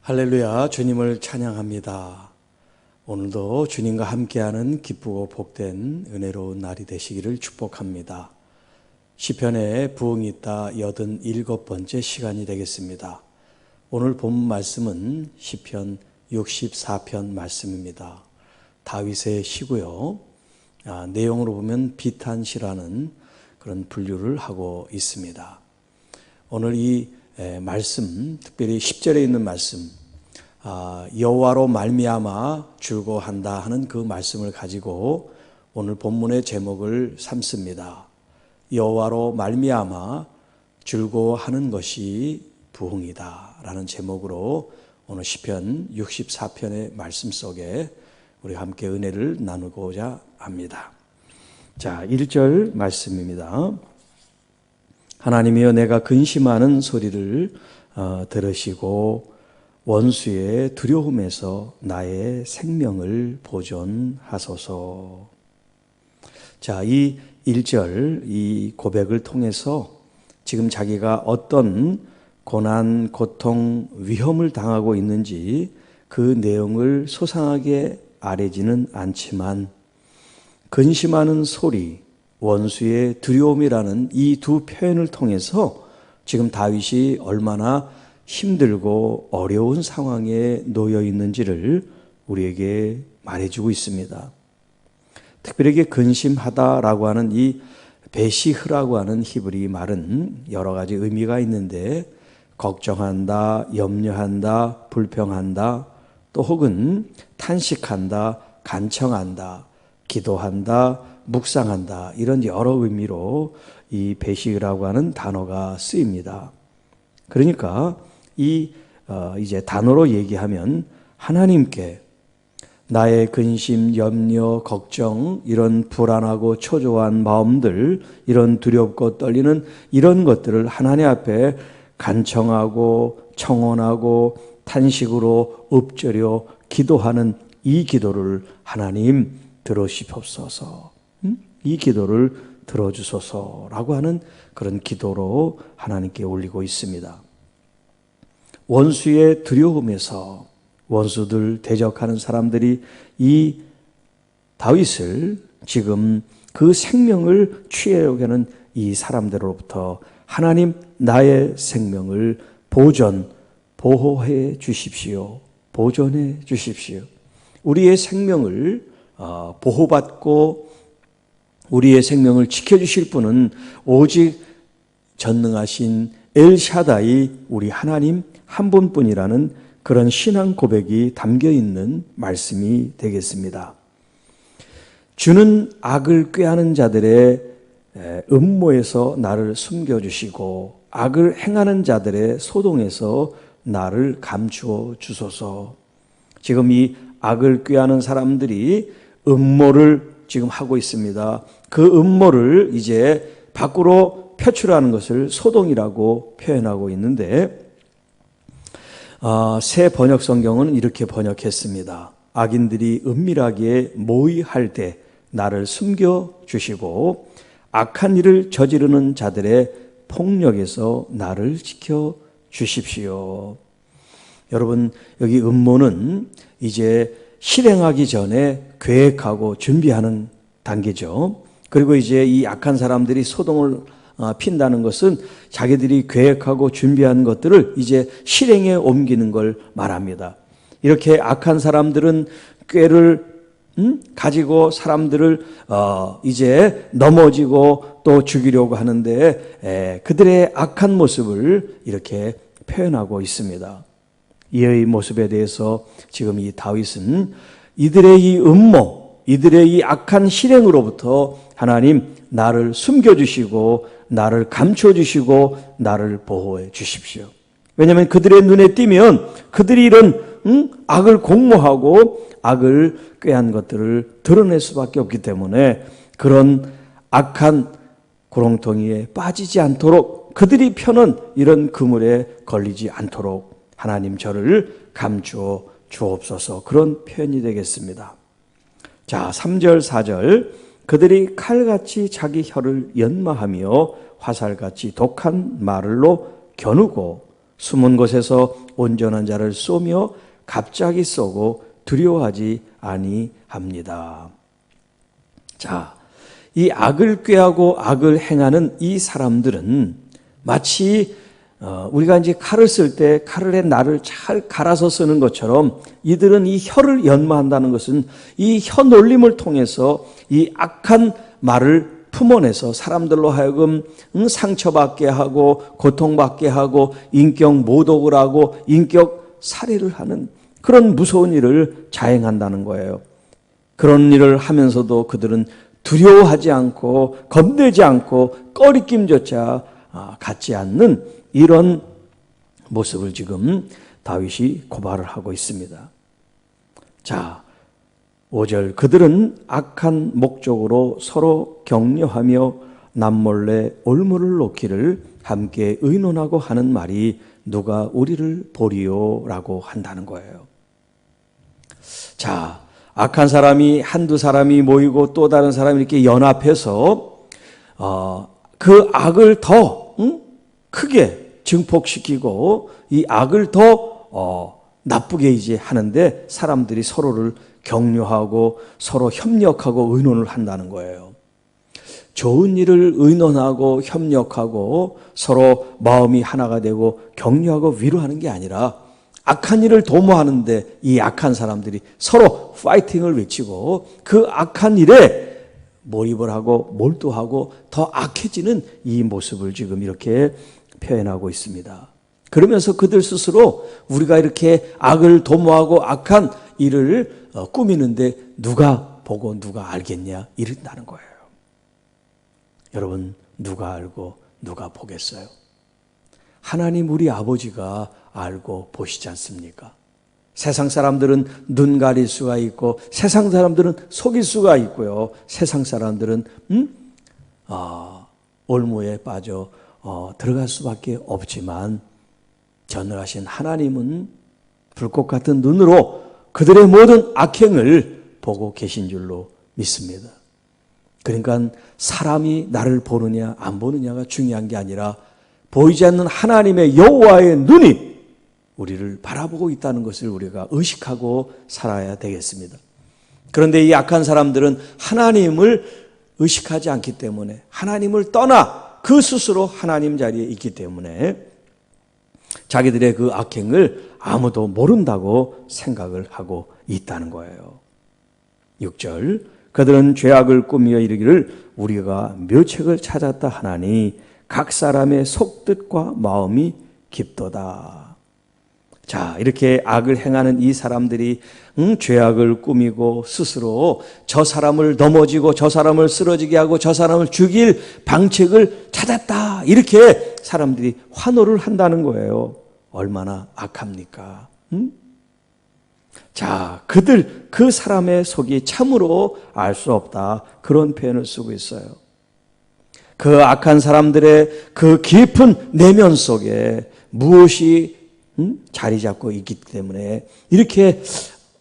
할렐루야, 주님을 찬양합니다. 오늘도 주님과 함께하는 기쁘고 복된 은혜로운 날이 되시기를 축복합니다. 시편에 부흥이 있다 87번째 시간이 되겠습니다. 오늘 본 말씀은 시편 64편 말씀입니다. 다윗의 시고요. 내용으로 보면 비탄시라는 그런 분류를 하고 있습니다. 오늘 이 말씀, 특별히 10절에 있는 말씀, 여호와로 말미암아 즐거워한다 하는 그 말씀을 가지고 오늘 본문의 제목을 삼습니다. 여호와로 말미암아 즐거워하는 것이 부흥이다 라는 제목으로 오늘 시편 64편의 말씀 속에 우리 함께 은혜를 나누고자 합니다. 자, 1절 말씀입니다. 하나님이여, 내가 근심하는 소리를 들으시고 원수의 두려움에서 나의 생명을 보존하소서. 자, 이 1절 이 고백을 통해서 지금 자기가 어떤 고난, 고통, 위험을 당하고 있는지 그 내용을 소상하게 아뢰지는 않지만 근심하는 소리, 원수의 두려움이라는 이 두 표현을 통해서 지금 다윗이 얼마나 힘들고 어려운 상황에 놓여 있는지를 우리에게 말해주고 있습니다. 특별하게 근심하다라고 하는 이 베시흐라고 하는 히브리 말은 여러 가지 의미가 있는데 걱정한다, 염려한다, 불평한다, 또 혹은 탄식한다, 간청한다, 기도한다, 묵상한다, 이런 여러 의미로 이 베시흐라고 하는 단어가 쓰입니다. 그러니까 이제 단어로 얘기하면 하나님께 나의 근심, 염려, 걱정, 이런 불안하고 초조한 마음들, 이런 두렵고 떨리는 이런 것들을 하나님 앞에 간청하고 청원하고 탄식으로 읊조려 기도하는 이 기도를 하나님 들으시옵소서. 이 기도를 들어주소서라고 하는 그런 기도로 하나님께 올리고 있습니다. 원수의 두려움에서 원수들 대적하는 사람들이 이 다윗을 지금 그 생명을 취하려고 하는 이 사람들로부터 하나님 나의 생명을 보호해 주십시오. 보존해 주십시오. 우리의 생명을 보호받고 우리의 생명을 지켜주실 분은 오직 전능하신 엘샤다이 우리 하나님 한 분뿐이라는 그런 신앙 고백이 담겨있는 말씀이 되겠습니다. 주는 악을 꾀하는 자들의 음모에서 나를 숨겨주시고 악을 행하는 자들의 소동에서 나를 감추어 주소서. 지금 이 악을 꾀하는 사람들이 음모를 지금 하고 있습니다. 그 음모를 이제 밖으로 표출하는 것을 소동이라고 표현하고 있는데 새 번역 성경은 이렇게 번역했습니다. 악인들이 은밀하게 모의할 때 나를 숨겨주시고 악한 일을 저지르는 자들의 폭력에서 나를 지켜주십시오. 여러분, 여기 음모는 이제 실행하기 전에 계획하고 준비하는 단계죠. 그리고 이제 이 악한 사람들이 소동을 핀다는 것은 자기들이 계획하고 준비한 것들을 이제 실행에 옮기는 걸 말합니다. 이렇게 악한 사람들은 꾀를 가지고 사람들을 이제 넘어지고 또 죽이려고 하는데 그들의 악한 모습을 이렇게 표현하고 있습니다. 이의 모습에 대해서 지금 이 다윗은 이들의 이 음모, 이들의 이 악한 실행으로부터 하나님 나를 숨겨주시고 나를 감춰주시고 나를 보호해 주십시오. 왜냐하면 그들의 눈에 띄면 그들이 이런 악을 공모하고 악을 꾀한 것들을 드러낼 수밖에 없기 때문에 그런 악한 구렁텅이에 빠지지 않도록 그들이 펴는 이런 그물에 걸리지 않도록 하나님 저를 감추어 주옵소서, 그런 표현이 되겠습니다. 자, 3절 4절 그들이 칼같이 자기 혀를 연마하며 화살같이 독한 말로 겨누고 숨은 곳에서 온전한 자를 쏘며 갑자기 쏘고 두려워하지 아니합니다. 자, 이 악을 꾀하고 악을 행하는 이 사람들은 마치 우리가 이제 칼을 쓸 때 칼의 날을 잘 갈아서 쓰는 것처럼 이들은 이 혀를 연마한다는 것은 이 혀 놀림을 통해서 이 악한 말을 품어내서 사람들로 하여금 상처받게 하고 고통받게 하고 인격 모독을 하고 인격 살해를 하는 그런 무서운 일을 자행한다는 거예요. 그런 일을 하면서도 그들은 두려워하지 않고 겁내지 않고 꺼리낌조차 갖지 않는 이런 모습을 지금 다윗이 고발을 하고 있습니다. 자, 5절 그들은 악한 목적으로 서로 격려하며 남몰래 올무를 놓기를 함께 의논하고 하는 말이 누가 우리를 보리요 라고 한다는 거예요. 자, 악한 사람이 한두 사람이 모이고 또 다른 사람이 이렇게 연합해서 그 악을 더 크게 증폭시키고 이 악을 더 나쁘게 이제 하는데 사람들이 서로를 격려하고 서로 협력하고 의논을 한다는 거예요. 좋은 일을 의논하고 협력하고 서로 마음이 하나가 되고 격려하고 위로하는 게 아니라 악한 일을 도모하는데 이 악한 사람들이 서로 파이팅을 외치고 그 악한 일에 몰입을 하고 몰두하고 더 악해지는 이 모습을 지금 이렇게 표현하고 있습니다. 그러면서 그들 스스로 우리가 이렇게 악을 도모하고 악한 일을 꾸미는데 누가 보고 누가 알겠냐 이런다는 거예요. 여러분 누가 알고 누가 보겠어요? 하나님 우리 아버지가 알고 보시지 않습니까? 세상 사람들은 눈 가릴 수가 있고 세상 사람들은 속일 수가 있고요. 세상 사람들은 올무에 빠져 들어갈 수밖에 없지만 전능하신 하나님은 불꽃 같은 눈으로 그들의 모든 악행을 보고 계신 줄로 믿습니다. 그러니까 사람이 나를 보느냐 안 보느냐가 중요한 게 아니라 보이지 않는 하나님의 여호와의 눈이 우리를 바라보고 있다는 것을 우리가 의식하고 살아야 되겠습니다. 그런데 이 악한 사람들은 하나님을 의식하지 않기 때문에 하나님을 떠나 그 스스로 하나님 자리에 있기 때문에 자기들의 그 악행을 아무도 모른다고 생각을 하고 있다는 거예요. 6절 그들은 죄악을 꾸미어 이르기를 우리가 묘책을 찾았다 하나니 각 사람의 속뜻과 마음이 깊도다. 자, 이렇게 악을 행하는 이 사람들이 죄악을 꾸미고 스스로 저 사람을 넘어지고 저 사람을 쓰러지게 하고 저 사람을 죽일 방책을 찾았다. 이렇게 사람들이 환호를 한다는 거예요. 얼마나 악합니까? 자, 그 사람의 속이 참으로 알 수 없다. 그런 표현을 쓰고 있어요. 그 악한 사람들의 그 깊은 내면 속에 무엇이 자리 잡고 있기 때문에 이렇게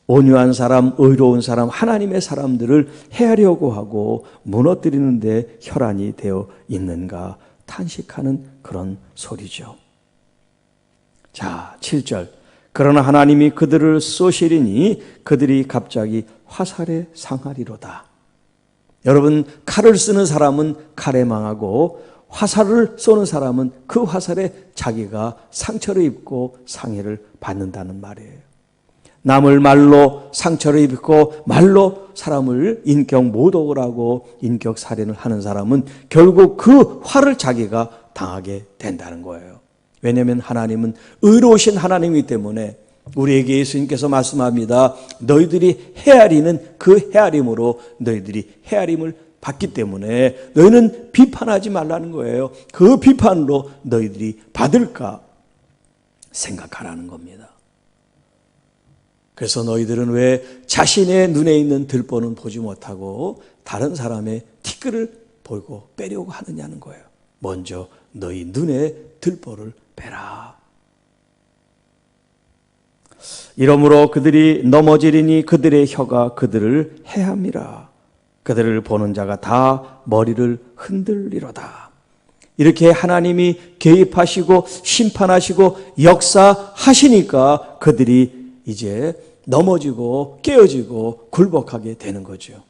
온유한 사람, 의로운 사람, 하나님의 사람들을 헤아려고 하고 무너뜨리는데 혈안이 되어 있는가 탄식하는 그런 소리죠. 자, 7절 그러나 하나님이 그들을 쏘시리니 그들이 갑자기 화살에 상하리로다. 여러분 칼을 쓰는 사람은 칼에 망하고 화살을 쏘는 사람은 그 화살에 자기가 상처를 입고 상해를 받는다는 말이에요. 남을 말로 상처를 입고 말로 사람을 인격 모독을 하고 인격 살인을 하는 사람은 결국 그 화를 자기가 당하게 된다는 거예요. 왜냐하면 하나님은 의로우신 하나님이기 때문에 우리에게 예수님께서 말씀합니다. 너희들이 헤아리는 그 헤아림으로 너희들이 헤아림을 받기 때문에 너희는 비판하지 말라는 거예요. 그 비판으로 너희들이 받을까 생각하라는 겁니다. 그래서 너희들은 왜 자신의 눈에 있는 들보는 보지 못하고 다른 사람의 티끌을 보고 빼려고 하느냐는 거예요. 먼저 너희 눈에 들보를 빼라. 이러므로 그들이 넘어지리니 그들의 혀가 그들을 해함이라. 그들을 보는 자가 다 머리를 흔들리로다. 이렇게 하나님이 개입하시고 심판하시고 역사하시니까 그들이 이제 넘어지고 깨어지고 굴복하게 되는 거죠.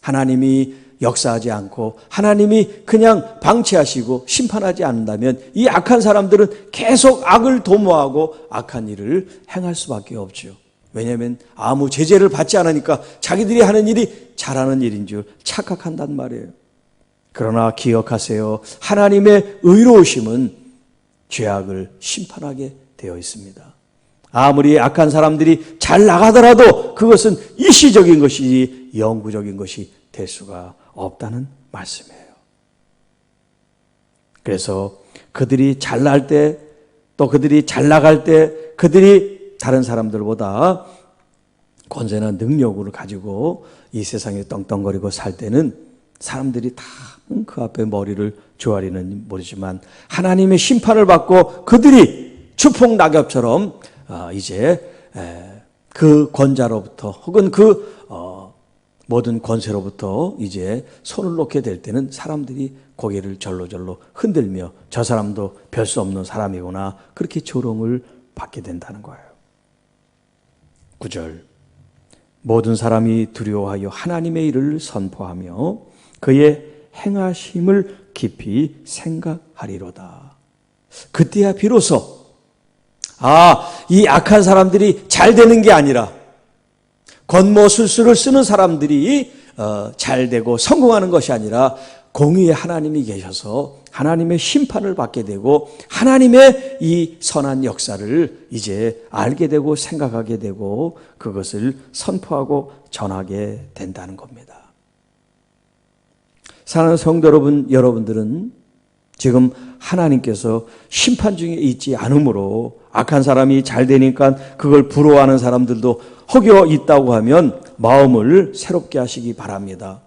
하나님이 역사하지 않고 하나님이 그냥 방치하시고 심판하지 않는다면 이 악한 사람들은 계속 악을 도모하고 악한 일을 행할 수밖에 없죠. 왜냐하면 아무 제재를 받지 않으니까 자기들이 하는 일이 잘하는 일인 줄 착각한단 말이에요. 그러나 기억하세요. 하나님의 의로우심은 죄악을 심판하게 되어 있습니다. 아무리 악한 사람들이 잘 나가더라도 그것은 일시적인 것이지 영구적인 것이 될 수가 없다는 말씀이에요. 그래서 그들이 잘날 때, 또 그들이 잘 나갈 때, 그들이 다른 사람들보다 권세나 능력을 가지고 이 세상에 떵떵거리고 살 때는 사람들이 다 그 앞에 머리를 조아리는 모르지만 하나님의 심판을 받고 그들이 추풍 낙엽처럼 이제 그 권자로부터 혹은 그 모든 권세로부터 이제 손을 놓게 될 때는 사람들이 고개를 절로절로 흔들며 저 사람도 별 수 없는 사람이구나 그렇게 조롱을 받게 된다는 거예요. 9절 모든 사람이 두려워하여 하나님의 일을 선포하며 그의 행하심을 깊이 생각하리로다. 그때야 비로소 이 악한 사람들이 잘 되는 게 아니라 권모술수를 쓰는 사람들이 잘 되고 성공하는 것이 아니라 공의의 하나님이 계셔서 하나님의 심판을 받게 되고 하나님의 이 선한 역사를 이제 알게 되고 생각하게 되고 그것을 선포하고 전하게 된다는 겁니다. 사랑하는 성도 여러분, 여러분들은 지금 하나님께서 심판 중에 있지 않으므로 악한 사람이 잘 되니까 그걸 부러워하는 사람들도 혹여 있다고 하면 마음을 새롭게 하시기 바랍니다.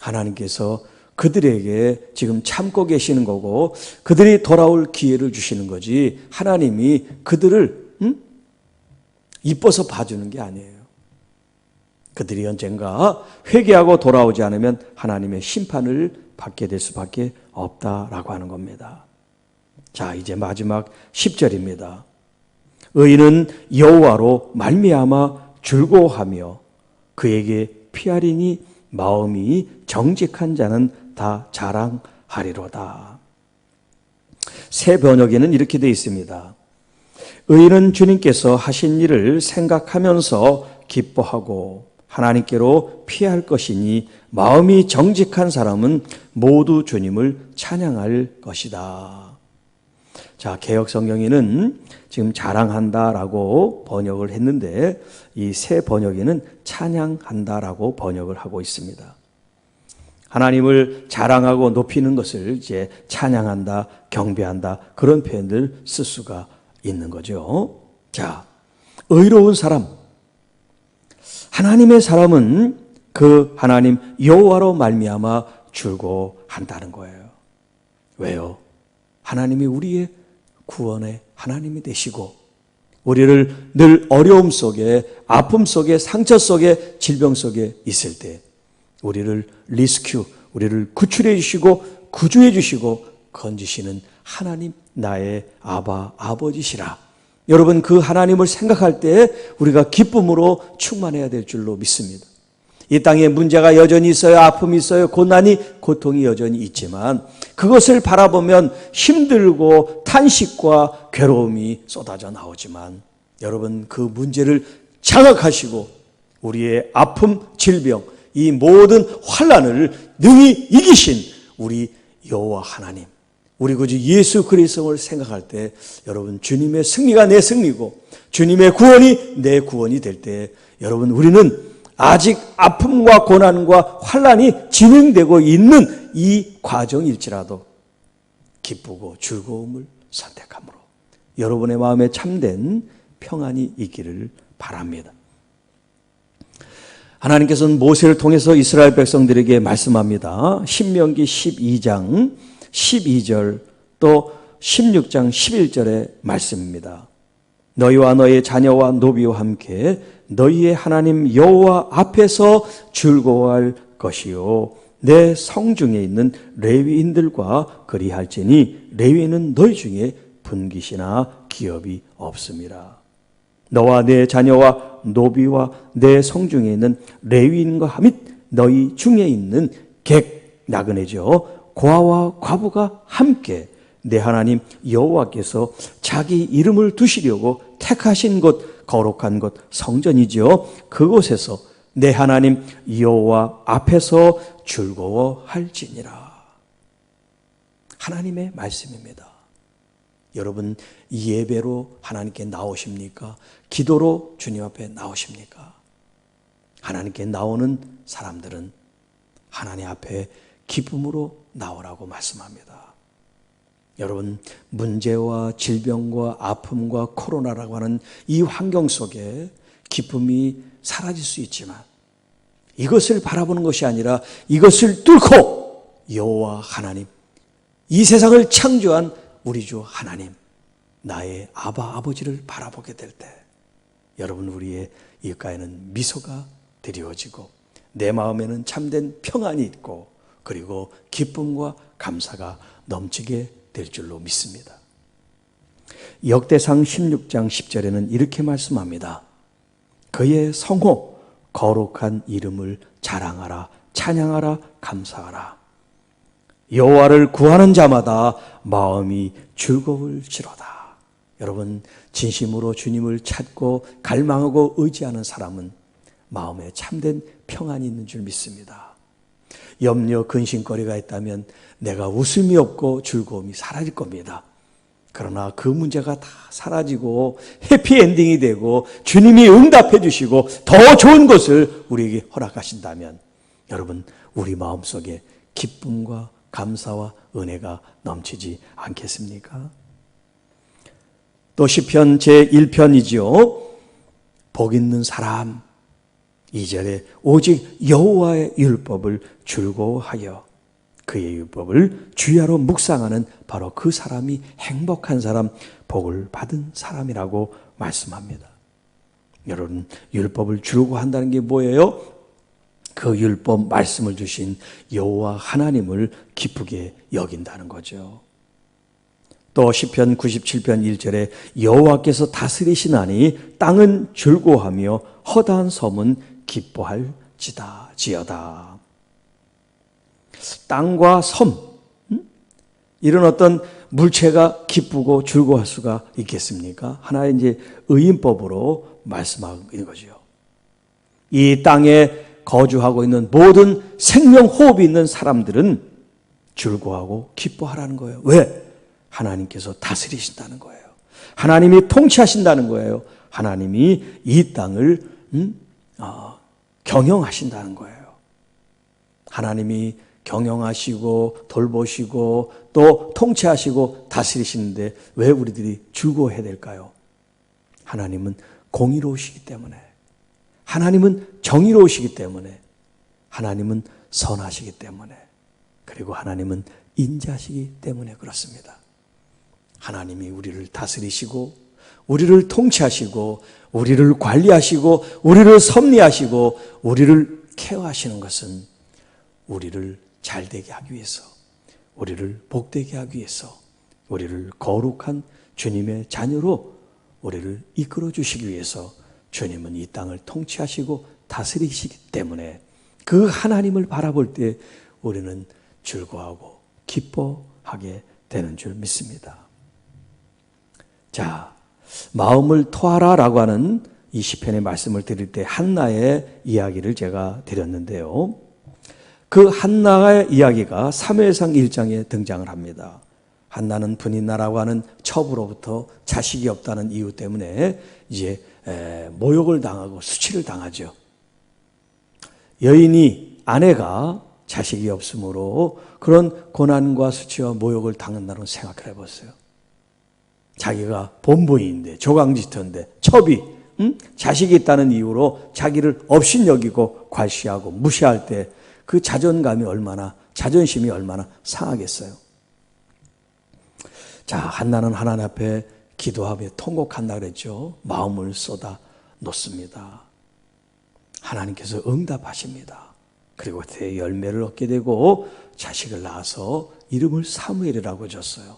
하나님께서 그들에게 지금 참고 계시는 거고 그들이 돌아올 기회를 주시는 거지 하나님이 그들을 이뻐서 봐주는 게 아니에요. 그들이 언젠가 회개하고 돌아오지 않으면 하나님의 심판을 받게 될 수밖에 없다라고 하는 겁니다. 자, 이제 마지막 10절입니다. 의인은 여호와로 말미암아 즐거워하며 그에게 피하리니 마음이 정직한 자는 다 자랑하리로다. 새 번역에는 이렇게 되어 있습니다. 의인은 주님께서 하신 일을 생각하면서 기뻐하고 하나님께로 피할 것이니 마음이 정직한 사람은 모두 주님을 찬양할 것이다. 자, 개역 성경에는 지금 자랑한다라고 번역을 했는데 이 새 번역에는 찬양한다라고 번역을 하고 있습니다. 하나님을 자랑하고 높이는 것을 이제 찬양한다, 경배한다 그런 표현을 쓸 수가 있는 거죠. 자, 의로운 사람, 하나님의 사람은 그 하나님 여호와로 말미암아 즐거워한다는 거예요. 왜요? 하나님이 우리의 구원의 하나님이 되시고 우리를 늘 어려움 속에 아픔 속에 상처 속에 질병 속에 있을 때 우리를 리스큐, 우리를 구출해 주시고 구주해 주시고 건지시는 하나님 나의 아버지시라. 여러분 그 하나님을 생각할 때 우리가 기쁨으로 충만해야 될 줄로 믿습니다. 이 땅에 문제가 여전히 있어요. 아픔이 있어요. 고난이, 고통이 여전히 있지만 그것을 바라보면 힘들고 탄식과 괴로움이 쏟아져 나오지만 여러분 그 문제를 장악하시고 우리의 아픔, 질병, 이 모든 환난을 능히 이기신 우리 여호와 하나님, 우리 구주 예수 그리스도를 생각할 때 여러분 주님의 승리가 내 승리고 주님의 구원이 내 구원이 될 때 여러분 우리는 아직 아픔과 고난과 환난이 진행되고 있는 이 과정일지라도 기쁘고 즐거움을 선택함으로 여러분의 마음에 참된 평안이 있기를 바랍니다. 하나님께서는 모세를 통해서 이스라엘 백성들에게 말씀합니다. 신명기 12장 12절 또 16장 11절의 말씀입니다. 너희와 너희 자녀와 노비와 함께 너희의 하나님 여호와 앞에서 즐거워할 것이요 내 성중에 있는 레위인들과 그리할지니 레위인은 너희 중에 분깃이나 기업이 없음이라. 너와 내 자녀와 노비와 내 성중에 있는 레위인과 및 너희 중에 있는 객 나그네죠 고아와 과부가 함께 내 하나님 여호와께서 자기 이름을 두시려고 택하신 곳 거룩한 곳 성전이지요. 그곳에서 내 하나님 여호와 앞에서 즐거워할지니라. 하나님의 말씀입니다. 여러분 예배로 하나님께 나오십니까? 기도로 주님 앞에 나오십니까? 하나님께 나오는 사람들은 하나님 앞에 기쁨으로 나오라고 말씀합니다. 여러분 문제와 질병과 아픔과 코로나라고 하는 이 환경 속에 기쁨이 사라질 수 있지만 이것을 바라보는 것이 아니라 이것을 뚫고 여호와 하나님, 이 세상을 창조한 우리 주 하나님, 나의 아버지를 바라보게 될 때 여러분 우리의 입가에는 미소가 드리워지고 내 마음에는 참된 평안이 있고 그리고 기쁨과 감사가 넘치게 될 줄로 믿습니다. 역대상 16장 10절에는 이렇게 말씀합니다. 그의 성호 거룩한 이름을 자랑하라 찬양하라 감사하라. 여호와를 구하는 자마다 마음이 즐거울지로다. 여러분 진심으로 주님을 찾고 갈망하고 의지하는 사람은 마음에 참된 평안이 있는 줄 믿습니다. 염려 근심거리가 있다면 내가 웃음이 없고 즐거움이 사라질 겁니다. 그러나 그 문제가 다 사라지고 해피엔딩이 되고 주님이 응답해 주시고 더 좋은 것을 우리에게 허락하신다면 여러분 우리 마음속에 기쁨과 감사와 은혜가 넘치지 않겠습니까? 또 시편 제1편이지요. 복 있는 사람 2절에 오직 여호와의 율법을 즐거워하여 그의 율법을 주야로 묵상하는 바로 그 사람이 행복한 사람, 복을 받은 사람이라고 말씀합니다. 여러분 율법을 즐거워한다는 게 뭐예요? 그 율법 말씀을 주신 여호와 하나님을 기쁘게 여긴다는 거죠. 또 시편 97편 1절에 여호와께서 다스리시나니 땅은 즐거워하며 허다한 섬은 기뻐할지어다. 땅과 섬, 이런 어떤 물체가 기쁘고 즐거워할 수가 있겠습니까? 하나의 이제 의인법으로 말씀하고 있는 거죠. 이 땅에 거주하고 있는 모든 생명 호흡이 있는 사람들은 즐거워하고 기뻐하라는 거예요. 왜? 하나님께서 다스리신다는 거예요. 하나님이 통치하신다는 거예요. 하나님이 이 땅을 경영하신다는 거예요. 하나님이 경영하시고 돌보시고 또 통치하시고 다스리시는데 왜 우리들이 즐거워해야 될까요? 하나님은 공의로우시기 때문에, 하나님은 정의로우시기 때문에, 하나님은 선하시기 때문에, 그리고 하나님은 인자하시기 때문에 그렇습니다. 하나님이 우리를 다스리시고 우리를 통치하시고 우리를 관리하시고 우리를 섭리하시고 우리를 케어하시는 것은 우리를 잘되게 하기 위해서, 우리를 복되게 하기 위해서, 우리를 거룩한 주님의 자녀로 우리를 이끌어 주시기 위해서 주님은 이 땅을 통치하시고 다스리시기 때문에 그 하나님을 바라볼 때 우리는 즐거워하고 기뻐하게 되는 줄 믿습니다. 자, 마음을 토하라라고 하는 이 시편의 말씀을 드릴 때 한나의 이야기를 제가 드렸는데요. 그 한나의 이야기가 사무엘상 1장에 등장을 합니다. 한나는 브니나라고 하는 첩으로부터 자식이 없다는 이유 때문에 이제 모욕을 당하고 수치를 당하죠. 여인이 아내가 자식이 없으므로 그런 고난과 수치와 모욕을 당한다는 생각을 해봤어요. 자기가 본부인인데 조강지터인데 첩이 자식이 있다는 이유로 자기를 업신여기고 괄시하고 무시할 때 그 자존감이 얼마나, 자존심이 얼마나 상하겠어요. 자, 한나는 하나님 앞에 기도하며 통곡한다 그랬죠. 마음을 쏟아 놓습니다. 하나님께서 응답하십니다. 그리고 대열매를 얻게 되고 자식을 낳아서 이름을 사무엘이라고 줬어요.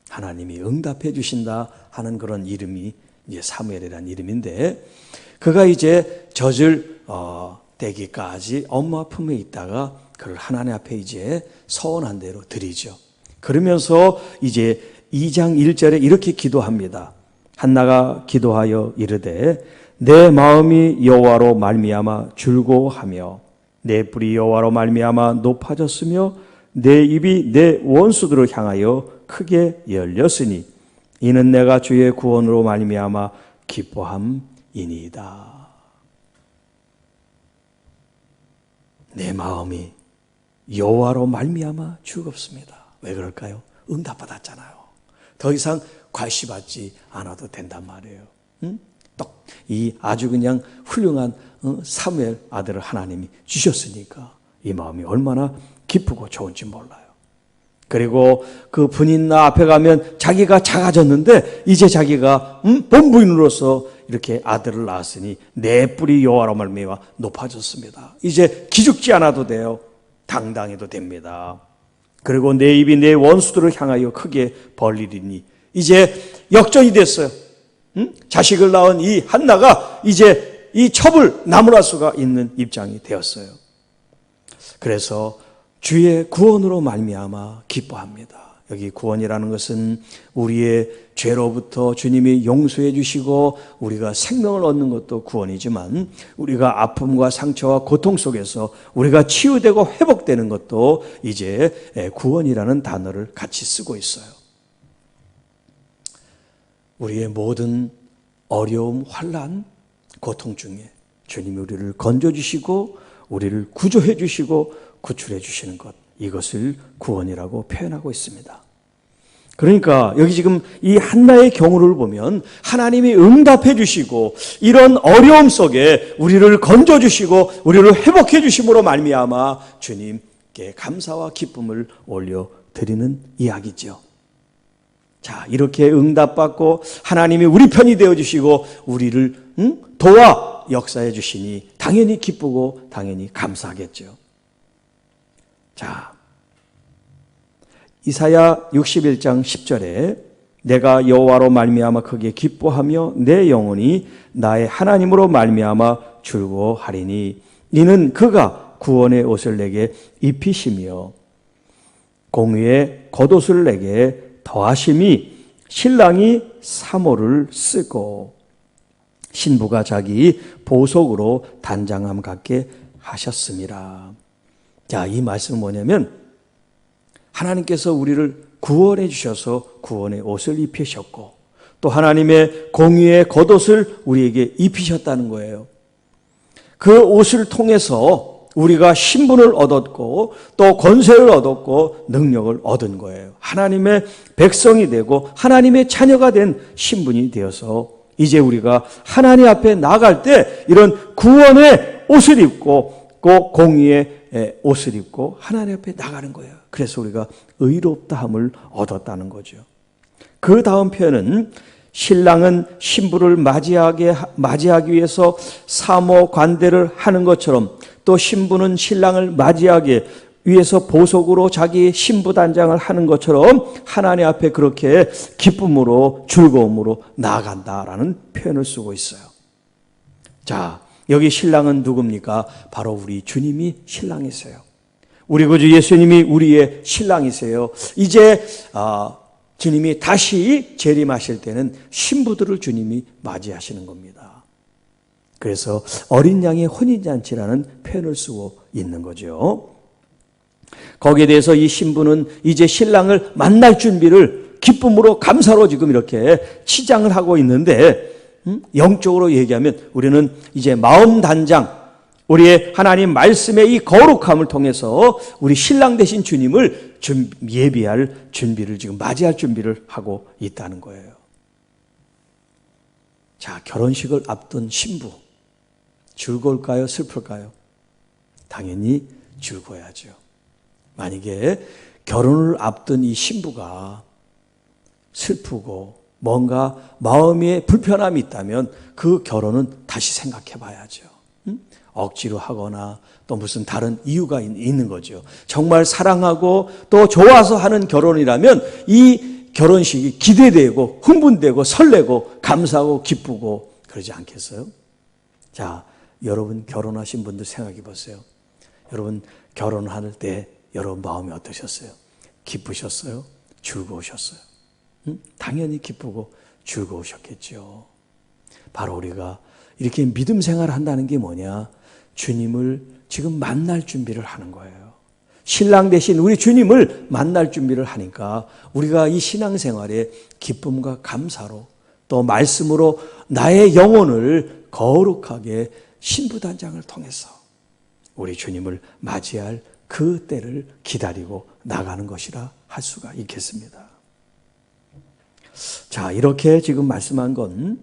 하나님이 응답해 주신다 하는 그런 이름이 이제 사무엘이라는 이름인데, 그가 이제 젖을 되기까지 엄마 품에 있다가 그를 하나님 앞에 이제 서원한 대로 드리죠. 그러면서 이제 2장 1절에 이렇게 기도합니다. 한나가 기도하여 이르되 내 마음이 여호와로 말미암아 즐거워하며 내 뿔이 여호와로 말미암아 높아졌으며 내 입이 내 원수들을 향하여 크게 열렸으니 이는 내가 주의 구원으로 말미암아 기뻐함이니이다. 내 마음이 여호와로 말미암아 즐겁습니다. 왜 그럴까요? 응답받았잖아요. 더 이상 과시받지 않아도 된단 말이에요. 이 아주 그냥 훌륭한 사무엘 아들을 하나님이 주셨으니까 이 마음이 얼마나 기쁘고 좋은지 몰라요. 그리고 그 분인나 앞에 가면 자기가 작아졌는데 이제 자기가 본부인으로서 이렇게 아들을 낳았으니 내 뿔이 여호와로 말미암아 높아졌습니다. 이제 기죽지 않아도 돼요. 당당해도 됩니다. 그리고 내 입이 내 원수들을 향하여 크게 벌리리니 이제 역전이 됐어요. 자식을 낳은 이 한나가 이제 이 첩을 나무랄 수가 있는 입장이 되었어요. 그래서 주의 구원으로 말미암아 기뻐합니다. 여기 구원이라는 것은 우리의 죄로부터 주님이 용서해 주시고 우리가 생명을 얻는 것도 구원이지만 우리가 아픔과 상처와 고통 속에서 우리가 치유되고 회복되는 것도 이제 구원이라는 단어를 같이 쓰고 있어요. 우리의 모든 어려움, 환난, 고통 중에 주님이 우리를 건져주시고 우리를 구조해 주시고 구출해 주시는 것, 이것을 구원이라고 표현하고 있습니다. 그러니까 여기 지금 이 한나의 경우를 보면 하나님이 응답해 주시고 이런 어려움 속에 우리를 건져 주시고 우리를 회복해 주심으로 말미암아 주님께 감사와 기쁨을 올려드리는 이야기죠. 자, 이렇게 응답받고 하나님이 우리 편이 되어주시고 우리를 도와 역사해 주시니 당연히 기쁘고 당연히 감사하겠죠. 자, 이사야 61장 10절에 내가 여호와로 말미암아 크게 기뻐하며 내 영혼이 나의 하나님으로 말미암아 즐거워하리니 이는 그가 구원의 옷을 내게 입히시며 공의의 겉옷을 내게 더하심이 신랑이 사모를 쓰고 신부가 자기 보석으로 단장함 같게 하셨습니다. 자, 이 말씀은 뭐냐면 하나님께서 우리를 구원해 주셔서 구원의 옷을 입히셨고 또 하나님의 공의의 겉옷을 우리에게 입히셨다는 거예요. 그 옷을 통해서 우리가 신분을 얻었고 또 권세를 얻었고 능력을 얻은 거예요. 하나님의 백성이 되고 하나님의 자녀가 된 신분이 되어서 이제 우리가 하나님 앞에 나갈 때 이런 구원의 옷을 입고 꼭 공의의 옷을 입고 하나님 앞에 나가는 거예요. 그래서 우리가 의롭다함을 얻었다는 거죠. 그 다음 표현은 신랑은 신부를 맞이하기 위해서 사모 관대를 하는 것처럼 또 신부는 신랑을 맞이하기 위해서 보석으로 자기 신부 단장을 하는 것처럼 하나님 앞에 그렇게 기쁨으로 즐거움으로 나아간다라는 표현을 쓰고 있어요. 자, 여기 신랑은 누굽니까? 바로 우리 주님이 신랑이세요. 우리 구주 예수님이 우리의 신랑이세요. 이제 주님이 다시 재림하실 때는 신부들을 주님이 맞이하시는 겁니다. 그래서 어린 양의 혼인잔치라는 표현을 쓰고 있는 거죠. 거기에 대해서 이 신부는 이제 신랑을 만날 준비를 기쁨으로 감사로 지금 이렇게 치장을 하고 있는데 영적으로 얘기하면 우리는 이제 마음 단장, 우리의 하나님 말씀의 이 거룩함을 통해서 우리 신랑 되신 주님을 예비할 준비를 지금 맞이할 준비를 하고 있다는 거예요. 자, 결혼식을 앞둔 신부 즐거울까요? 슬플까요? 당연히 즐거워야죠. 만약에 결혼을 앞둔 이 신부가 슬프고 뭔가 마음에 불편함이 있다면 그 결혼은 다시 생각해 봐야죠. 억지로 하거나 또 무슨 다른 이유가 있는 거죠. 정말 사랑하고 또 좋아서 하는 결혼이라면 이 결혼식이 기대되고 흥분되고 설레고 감사하고 기쁘고 그러지 않겠어요? 자, 여러분 결혼하신 분들 생각해 보세요. 여러분 결혼할 때 여러분 마음이 어떠셨어요? 기쁘셨어요? 즐거우셨어요? 당연히 기쁘고 즐거우셨겠죠. 바로 우리가 이렇게 믿음 생활을 한다는 게 뭐냐? 주님을 지금 만날 준비를 하는 거예요. 신랑 대신 우리 주님을 만날 준비를 하니까 우리가 이 신앙생활에 기쁨과 감사로 또 말씀으로 나의 영혼을 거룩하게 신부단장을 통해서 우리 주님을 맞이할 그 때를 기다리고 나가는 것이라 할 수가 있겠습니다. 자, 이렇게 지금 말씀한 건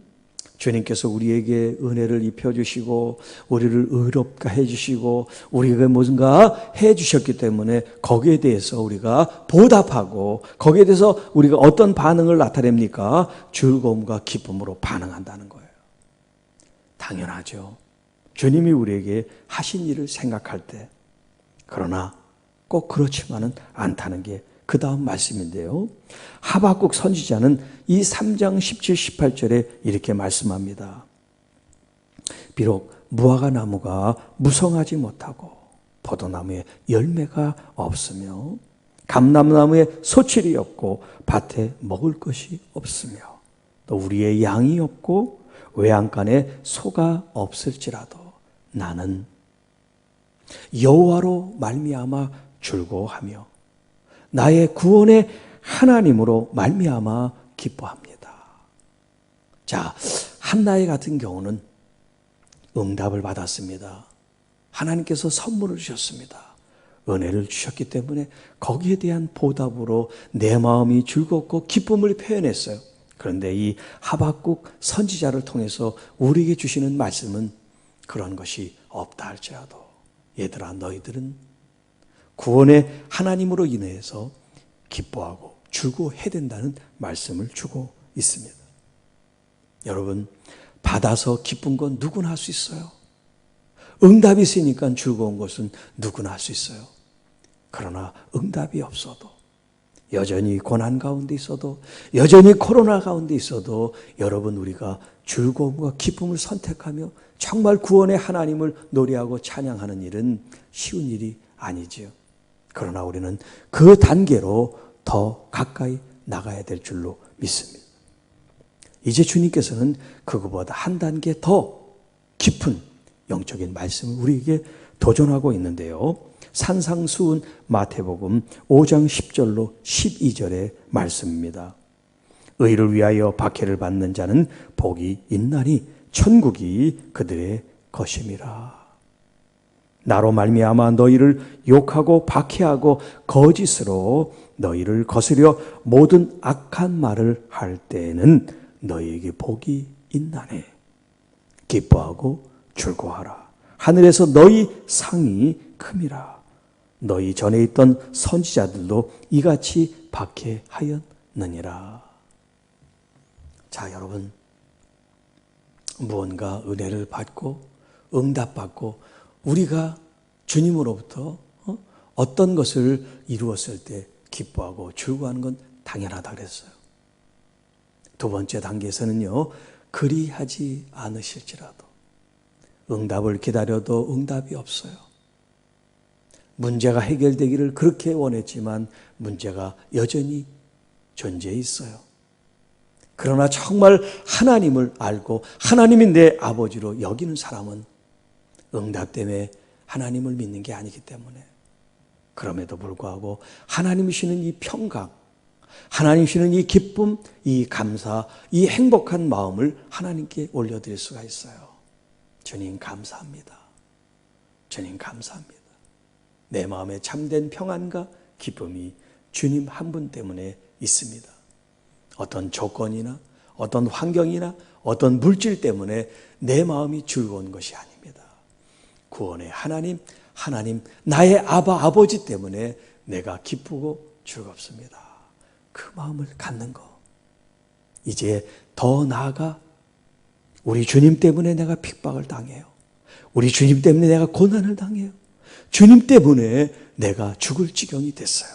주님께서 우리에게 은혜를 입혀주시고 우리를 의롭게 해주시고 우리가 뭔가 해주셨기 때문에 거기에 대해서 우리가 보답하고 거기에 대해서 우리가 어떤 반응을 나타냅니까? 즐거움과 기쁨으로 반응한다는 거예요. 당연하죠. 주님이 우리에게 하신 일을 생각할 때. 그러나 꼭 그렇지만은 않다는 게 그 다음 말씀인데요. 하박국 선지자는 이 3장 17, 18절에 이렇게 말씀합니다. 비록 무화과 나무가 무성하지 못하고 포도나무에 열매가 없으며 감람나무에 소출이 없고 밭에 먹을 것이 없으며 또 우리의 양이 없고 외양간에 소가 없을지라도 나는 여호와로 말미암아 즐거워하며 나의 구원의 하나님으로 말미암아 기뻐합니다. 자, 한나의 같은 경우는 응답을 받았습니다. 하나님께서 선물을 주셨습니다. 은혜를 주셨기 때문에 거기에 대한 보답으로 내 마음이 즐겁고 기쁨을 표현했어요. 그런데 이 하박국 선지자를 통해서 우리에게 주시는 말씀은 그런 것이 없다 할지라도 얘들아 너희들은 구원의 하나님으로 인해서 기뻐하고 즐거워해야 된다는 말씀을 주고 있습니다. 여러분 받아서 기쁜 건 누구나 할 수 있어요. 응답이 있으니까 즐거운 것은 누구나 할 수 있어요. 그러나 응답이 없어도 여전히 고난 가운데 있어도 여전히 코로나 가운데 있어도 여러분 우리가 즐거움과 기쁨을 선택하며 정말 구원의 하나님을 노래하고 찬양하는 일은 쉬운 일이 아니지요. 그러나 우리는 그 단계로 더 가까이 나가야 될 줄로 믿습니다. 이제 주님께서는 그거보다 한 단계 더 깊은 영적인 말씀을 우리에게 도전하고 있는데요. 산상수훈 마태복음 5장 10절로 12절의 말씀입니다. 의를 위하여 박해를 받는 자는 복이 있나니 천국이 그들의 것임이라. 나로 말미암아 너희를 욕하고 박해하고 거짓으로 너희를 거스려 모든 악한 말을 할 때에는 너희에게 복이 있나니 기뻐하고 즐거워하라. 하늘에서 너희 상이 큼이라. 너희 전에 있던 선지자들도 이같이 박해하였느니라. 자, 여러분 무언가 은혜를 받고 응답받고 우리가 주님으로부터 어떤 것을 이루었을 때 기뻐하고 즐거워하는 건 당연하다 그랬어요. 두 번째 단계에서는요. 그리하지 않으실지라도 응답을 기다려도 응답이 없어요. 문제가 해결되기를 그렇게 원했지만 문제가 여전히 존재해 있어요. 그러나 정말 하나님을 알고 하나님이 내 아버지로 여기는 사람은 응답 때문에 하나님을 믿는 게 아니기 때문에 그럼에도 불구하고 하나님이 주시는 이 평강, 하나님이 주시는 이 기쁨, 이 감사, 이 행복한 마음을 하나님께 올려드릴 수가 있어요. 주님 감사합니다. 주님 감사합니다. 내 마음에 참된 평안과 기쁨이 주님 한 분 때문에 있습니다. 어떤 조건이나 어떤 환경이나 어떤 물질 때문에 내 마음이 즐거운 것이 아닙니다. 구원의 하나님, 나의 아버지 때문에 내가 기쁘고 즐겁습니다. 그 마음을 갖는 거. 이제 더 나아가 우리 주님 때문에 내가 핍박을 당해요. 우리 주님 때문에 내가 고난을 당해요. 주님 때문에 내가 죽을 지경이 됐어요.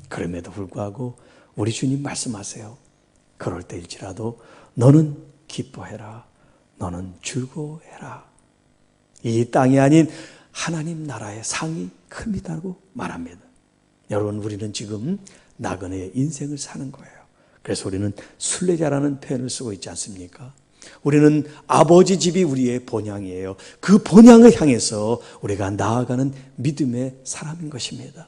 그럼에도 불구하고 우리 주님 말씀하세요. 그럴 때일지라도 너는 기뻐해라. 너는 즐거워해라. 이 땅이 아닌 하나님 나라의 상이 큽니다고 말합니다. 여러분, 우리는 지금 나그네의 인생을 사는 거예요. 그래서 우리는 순례자라는 표현을 쓰고 있지 않습니까? 우리는 아버지 집이 우리의 본향이에요. 그 본향을 향해서 우리가 나아가는 믿음의 사람인 것입니다.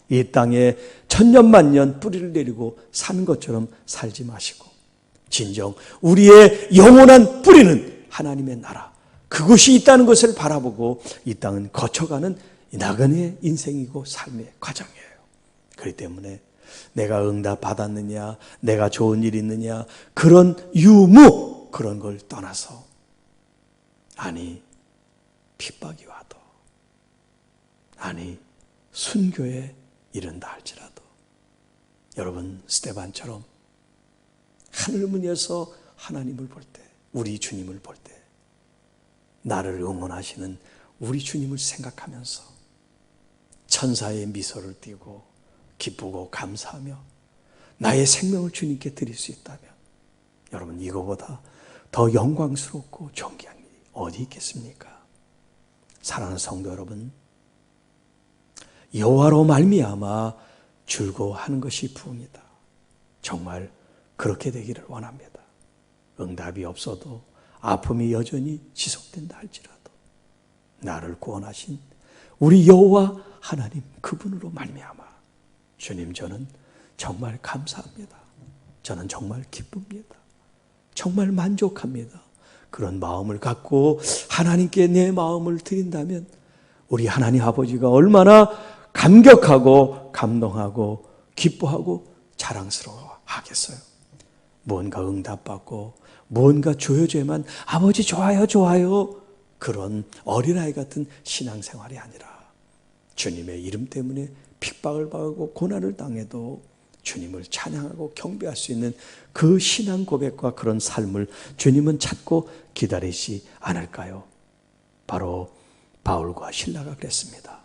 이 땅에 천년만년 뿌리를 내리고 사는 것처럼 살지 마시고 진정 우리의 영원한 뿌리는 하나님의 나라, 그곳이 있다는 것을 바라보고 이 땅은 거쳐가는 나그네의 인생이고 삶의 과정이에요. 그렇기 때문에 내가 응답 받았느냐, 내가 좋은 일 있느냐, 그런 유무, 그런 걸 떠나서, 아니 핍박이 와도, 아니 순교에 이른다 할지라도, 여러분 스데반처럼 하늘문에서 하나님을 볼 때, 우리 주님을 볼 때, 나를 응원하시는 우리 주님을 생각하면서 천사의 미소를 띠고 기쁘고 감사하며 나의 생명을 주님께 드릴 수 있다면, 여러분 이거보다 더 영광스럽고 존귀한 일이 어디 있겠습니까? 사랑하는 성도 여러분, 여호와로 말미암아 즐거워하는 것이 부흥이다. 정말 그렇게 되기를 원합니다. 응답이 없어도 아픔이 여전히 지속된다 할지라도 나를 구원하신 우리 여호와 하나님 그분으로 말미암아 주님, 저는 정말 감사합니다. 저는 정말 기쁩니다. 정말 만족합니다. 그런 마음을 갖고 하나님께 내 마음을 드린다면 우리 하나님 아버지가 얼마나 감격하고 감동하고 기뻐하고 자랑스러워 하겠어요. 무언가 응답받고 무언가 주어져야만 아버지 좋아요 좋아요, 그런 어린아이 같은 신앙생활이 아니라 주님의 이름 때문에 핍박을 받고 고난을 당해도 주님을 찬양하고 경배할 수 있는 그 신앙 고백과 그런 삶을 주님은 찾고 기다리지 않을까요? 바로 바울과 실라가 그랬습니다.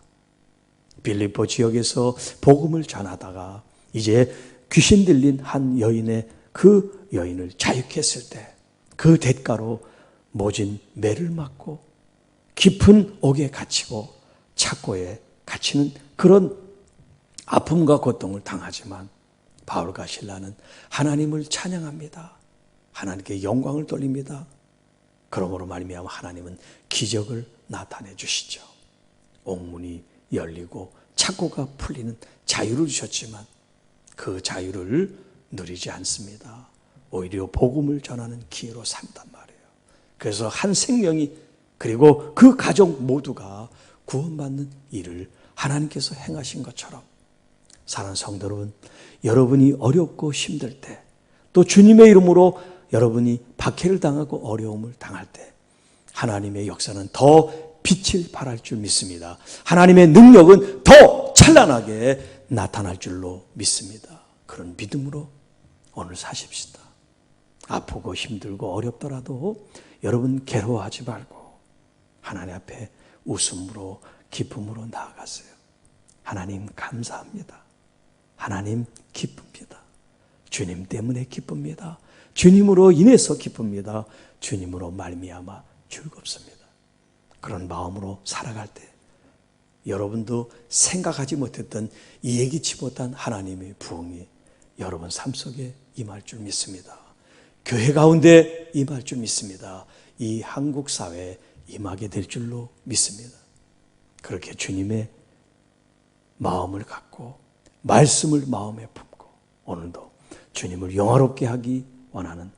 빌립보 지역에서 복음을 전하다가 이제 귀신 들린 한 여인의 그 여인을 자유케 했을 때 그 대가로 모진 매를 맞고 깊은 옥에 갇히고 착고에 갇히는 그런 아픔과 고통을 당하지만 바울과 실라는 하나님을 찬양합니다. 하나님께 영광을 돌립니다. 그러므로 말미암아 하나님은 기적을 나타내 주시죠. 옥문이 열리고 착고가 풀리는 자유를 주셨지만 그 자유를 누리지 않습니다. 오히려 복음을 전하는 기회로 산단 말이에요. 그래서 한 생명이, 그리고 그 가족 모두가 구원받는 일을 하나님께서 행하신 것처럼, 사랑하는 성도 여러분, 여러분이 어렵고 힘들 때, 또 주님의 이름으로 여러분이 박해를 당하고 어려움을 당할 때 하나님의 역사는 더 빛을 발할 줄 믿습니다. 하나님의 능력은 더 찬란하게 나타날 줄로 믿습니다. 그런 믿음으로 오늘 사십시다. 아프고 힘들고 어렵더라도 여러분 괴로워하지 말고 하나님 앞에 웃음으로 기쁨으로 나아가세요. 하나님 감사합니다. 하나님 기쁩니다. 주님 때문에 기쁩니다. 주님으로 인해서 기쁩니다. 주님으로 말미암아 즐겁습니다. 그런 마음으로 살아갈 때 여러분도 생각하지 못했던, 예기치 못한 하나님의 부흥이 여러분 삶 속에 임할 줄 믿습니다. 교회 가운데 임할 줄 믿습니다. 이 한국 사회에 임하게 될 줄로 믿습니다. 그렇게 주님의 마음을 갖고 말씀을 마음에 품고 오늘도 주님을 영화롭게 하기 원하는,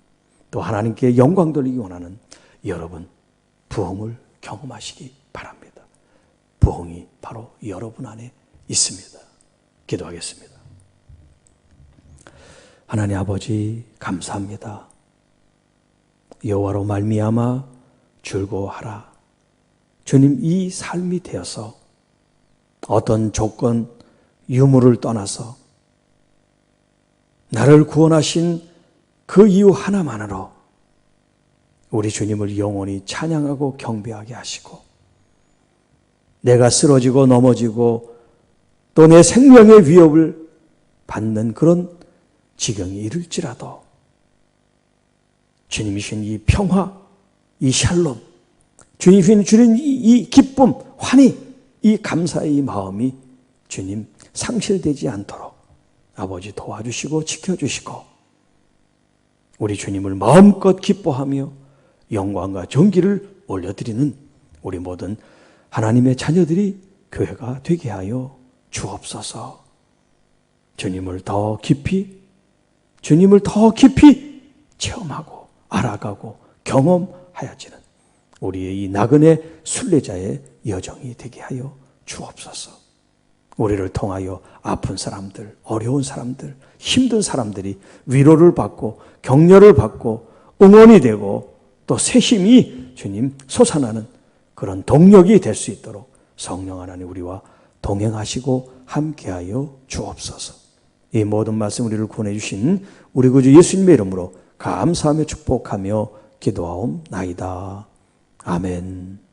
또 하나님께 영광 돌리기 원하는 여러분, 부흥을 경험하시기 바랍니다. 부흥이 바로 여러분 안에 있습니다. 기도하겠습니다. 하나님 아버지 감사합니다. 여호와로 말미암아 즐거워하라. 주님, 이 삶이 되어서 어떤 조건, 유무를 떠나서 나를 구원하신 그 이유 하나만으로 우리 주님을 영원히 찬양하고 경배하게 하시고, 내가 쓰러지고 넘어지고 또 내 생명의 위협을 받는 그런 지경이 이를지라도 주님이신 이 평화, 이 샬롬, 주님이 주는 이 기쁨, 환희, 이 감사의 이 마음이 주님 상실되지 않도록 아버지 도와주시고 지켜주시고, 우리 주님을 마음껏 기뻐하며 영광과 존귀를 올려드리는 우리 모든 하나님의 자녀들이 교회가 되게 하여 주옵소서. 주님을 더 깊이 체험하고 알아가고 경험하여지는 우리의 이 나그네 순례자의 여정이 되게 하여 주옵소서. 우리를 통하여 아픈 사람들, 어려운 사람들, 힘든 사람들이 위로를 받고 격려를 받고 응원이 되고 또 새 힘이 주님 솟아나는 그런 동력이 될 수 있도록 성령 하나님 우리와 동행하시고 함께하여 주옵소서. 이 모든 말씀 우리를 구원해 주신 우리 구주 예수님의 이름으로 감사하며 축복하며 기도하옵나이다. 아멘.